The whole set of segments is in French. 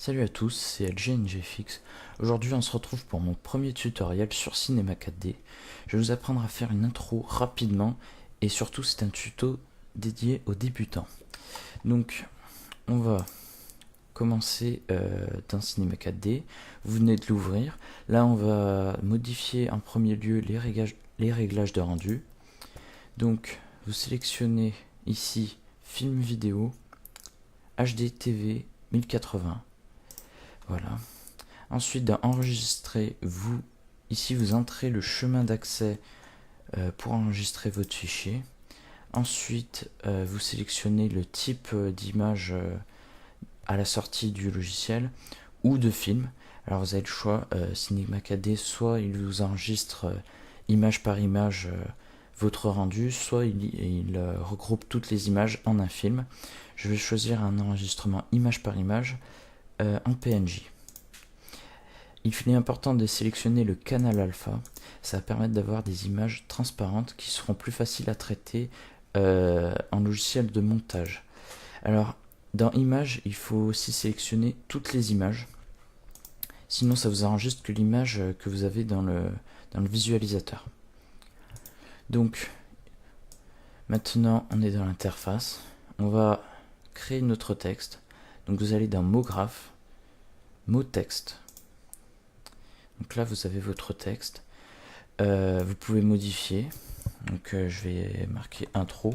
Salut à tous, c'est LGNGFX. Aujourd'hui on se retrouve pour mon premier tutoriel sur Cinema 4D. Je vais vous apprendre à faire une intro rapidement et surtout c'est un tuto dédié aux débutants. Donc on va commencer dans Cinema 4D. Vous venez de l'ouvrir. Là on va modifier en premier lieu les réglages de rendu. Donc vous sélectionnez ici film vidéo HD TV 1080. Voilà. Ensuite, dans enregistrer, ici vous entrez le chemin d'accès pour enregistrer votre fichier. Ensuite, vous sélectionnez le type d'image à la sortie du logiciel ou de film. Alors vous avez le choix, Cinema 4D, soit il vous enregistre image par image votre rendu, soit il regroupe toutes les images en un film. Je vais choisir un enregistrement image par image en PNJ. Il est important de sélectionner le canal alpha, ça va permettre d'avoir des images transparentes qui seront plus faciles à traiter en logiciel de montage. Alors, dans Images, il faut aussi sélectionner toutes les images, sinon ça vous enregistre que l'image que vous avez dans le visualisateur. Donc, maintenant on est dans l'interface, on va créer notre texte. Donc vous allez dans Mot graphe, Mot texte. Donc là vous avez votre texte. Vous pouvez modifier. Donc je vais marquer intro.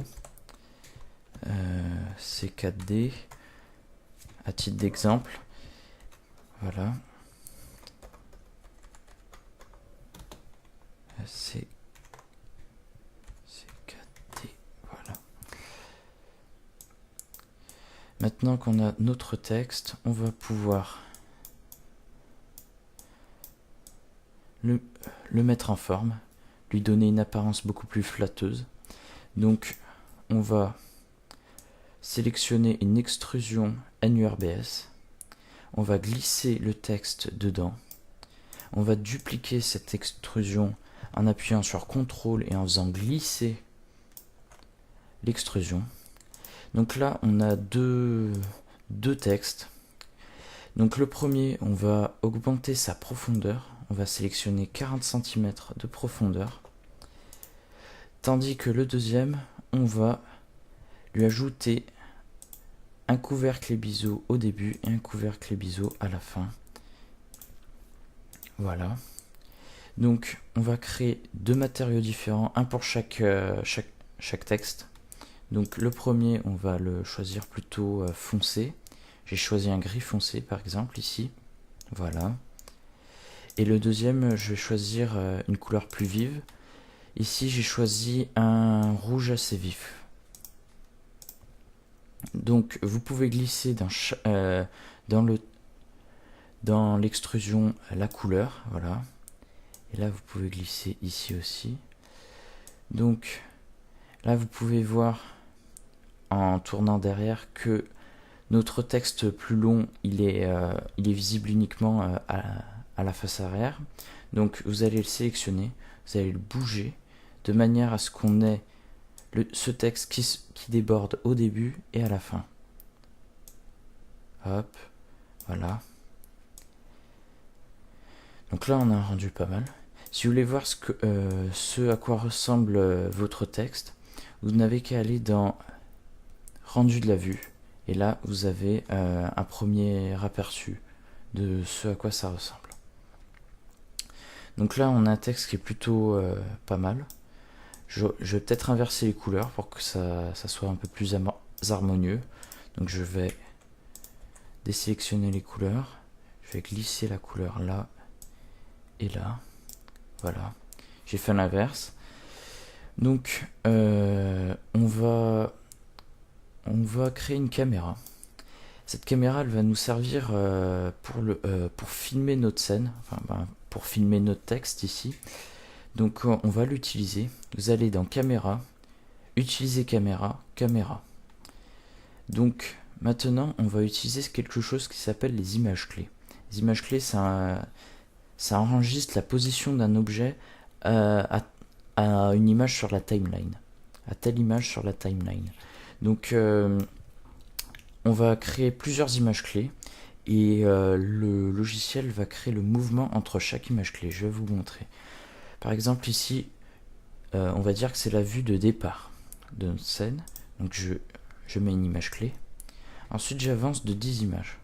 C4D à titre d'exemple. Voilà. C4D. Voilà. Maintenant qu'on a notre texte, on va pouvoir le mettre en forme, lui donner une apparence beaucoup plus flatteuse. Donc on va sélectionner une extrusion NURBS, on va glisser le texte dedans, on va dupliquer cette extrusion en appuyant sur CTRL et en faisant glisser l'extrusion. Donc là on a deux textes. Donc le premier, on va augmenter sa profondeur, on va sélectionner 40 cm de profondeur, tandis que le deuxième, on va lui ajouter un couvercle Ebiso au début et un couvercle Ebiso à la fin. Voilà. Donc on va créer deux matériaux différents, un pour chaque texte. Donc le premier, on va le choisir plutôt foncé. J'ai choisi un gris foncé par exemple ici. Voilà. Et le deuxième, je vais choisir une couleur plus vive. Ici, j'ai choisi un rouge assez vif. Donc, vous pouvez glisser dans l'extrusion la couleur. Voilà. Et là, vous pouvez glisser ici aussi. Donc, là, vous pouvez voir en tournant derrière que notre texte plus long, il est visible uniquement à la face arrière. Donc vous allez le sélectionner, vous allez le bouger de manière à ce qu'on ait ce texte qui déborde au début et à la fin. Hop, voilà. Donc là on a un rendu pas mal. Si vous voulez voir ce à quoi ressemble votre texte, vous n'avez qu'à aller dans rendu de la vue. Et là vous avez un premier aperçu de ce à quoi ça ressemble. Donc là on a un texte qui est plutôt pas mal. Je vais peut-être inverser les couleurs pour que ça soit un peu plus harmonieux. Donc je vais désélectionner les couleurs. Je vais glisser la couleur là et là. Voilà. J'ai fait l'inverse. Donc on va créer une caméra. Cette caméra elle va nous servir pour filmer notre scène, pour filmer notre texte ici. Donc on va l'utiliser. Vous allez dans caméra, utiliser caméra, caméra. Donc maintenant on va utiliser quelque chose qui s'appelle les images clés. Les images clés ça enregistre la position d'un objet à une image sur la timeline, à telle image sur la timeline. Donc on va créer plusieurs images clés et le logiciel va créer le mouvement entre chaque image clé. Je vais vous montrer. Par exemple ici, on va dire que c'est la vue de départ de notre scène. Donc je mets une image clé. Ensuite j'avance de 10 images.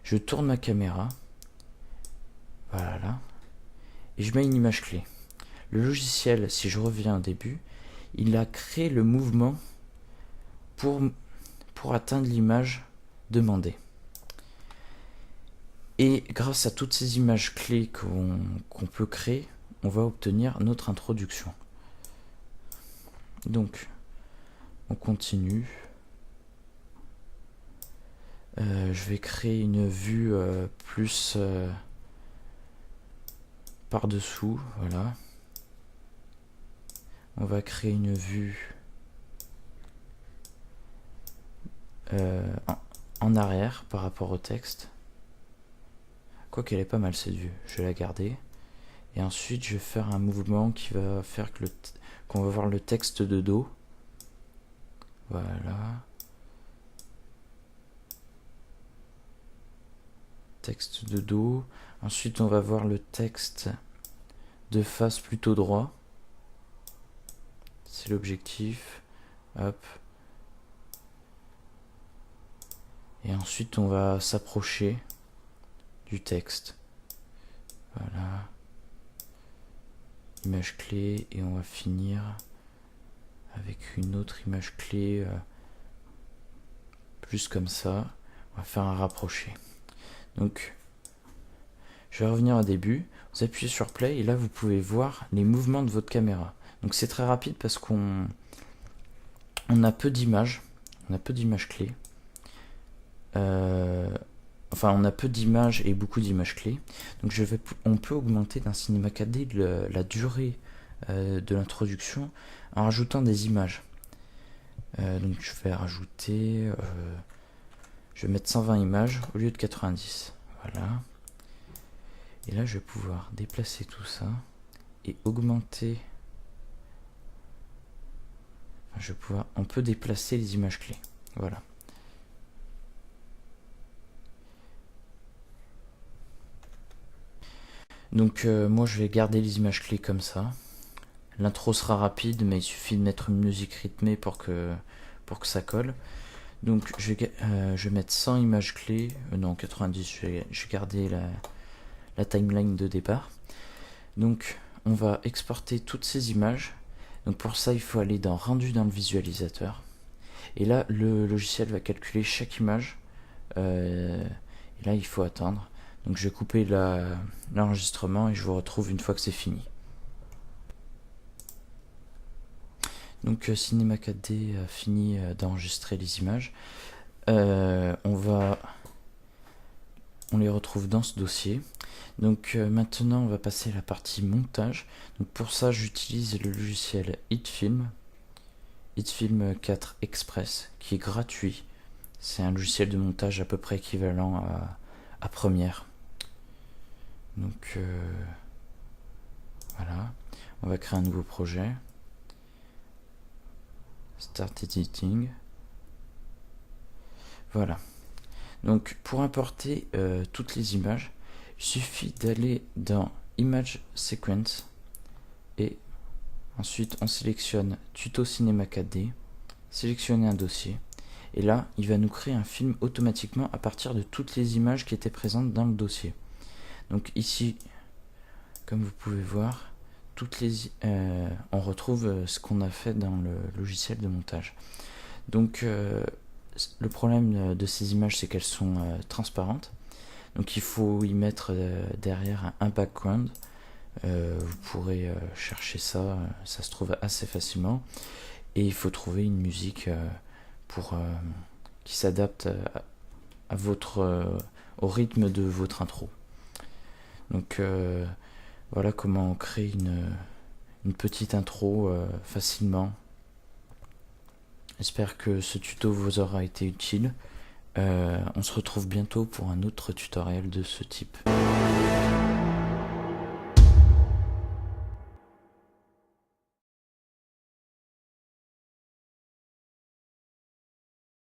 Je tourne ma caméra. Voilà. Et je mets une image clé. Le logiciel, si je reviens au début, il a créé le mouvement pour atteindre l'image demandée. Et grâce à toutes ces images clés qu'on peut créer, on va obtenir notre introduction. Donc, on continue. Je vais créer une vue plus par-dessous, voilà. On va créer une vue en arrière par rapport au texte. Quoiqu'elle est pas mal cette vue, je vais la garder. Et ensuite je vais faire un mouvement qui va faire que qu'on va voir le texte de dos. Voilà. Texte de dos. Ensuite on va voir le texte de face plutôt droit. C'est l'objectif. Hop. Et ensuite on va s'approcher du texte. Voilà. Image clé, et on va finir avec une autre image clé plus comme ça. On va faire un rapproché. Donc je vais revenir au début. Vous appuyez sur play et là vous pouvez voir les mouvements de votre caméra. Donc c'est très rapide parce qu'on a peu d'images. On a peu d'images clés. Enfin, on a peu d'images et beaucoup d'images clés. Donc on peut augmenter d'un cinéma 4D la durée de l'introduction en rajoutant des images. Donc je vais rajouter, je vais mettre 120 images au lieu de 90. Voilà. Et là je vais pouvoir déplacer tout ça et augmenter. Enfin, on peut déplacer les images clés. Voilà. Donc moi je vais garder les images clés comme ça. L'intro sera rapide, mais il suffit de mettre une musique rythmée pour que ça colle. Donc je vais mettre 100 images clés, non 90, je vais garder la timeline de départ. Donc on va exporter toutes ces images. Donc pour ça il faut aller dans rendu dans le visualisateur. Et là le logiciel va calculer chaque image. Et là il faut attendre. Donc je vais couper l'enregistrement et je vous retrouve une fois que c'est fini. Donc Cinema 4D a fini d'enregistrer les images. On les retrouve dans ce dossier. Donc maintenant on va passer à la partie montage. Donc pour ça j'utilise le logiciel HitFilm 4 Express qui est gratuit. C'est un logiciel de montage à peu près équivalent à Premiere. Donc voilà, on va créer un nouveau projet. Start Editing. Voilà. Donc pour importer toutes les images, il suffit d'aller dans Image Sequence et ensuite on sélectionne Tuto Cinéma 4D, sélectionner un dossier et là il va nous créer un film automatiquement à partir de toutes les images qui étaient présentes dans le dossier. Donc ici, comme vous pouvez voir, on retrouve ce qu'on a fait dans le logiciel de montage. Donc le problème de ces images, c'est qu'elles sont transparentes. Donc il faut y mettre derrière un background. Vous pourrez chercher ça, ça se trouve assez facilement. Et il faut trouver une musique qui s'adapte au rythme de votre intro. Donc voilà comment on crée une petite intro facilement. J'espère que ce tuto vous aura été utile. On se retrouve bientôt pour un autre tutoriel de ce type.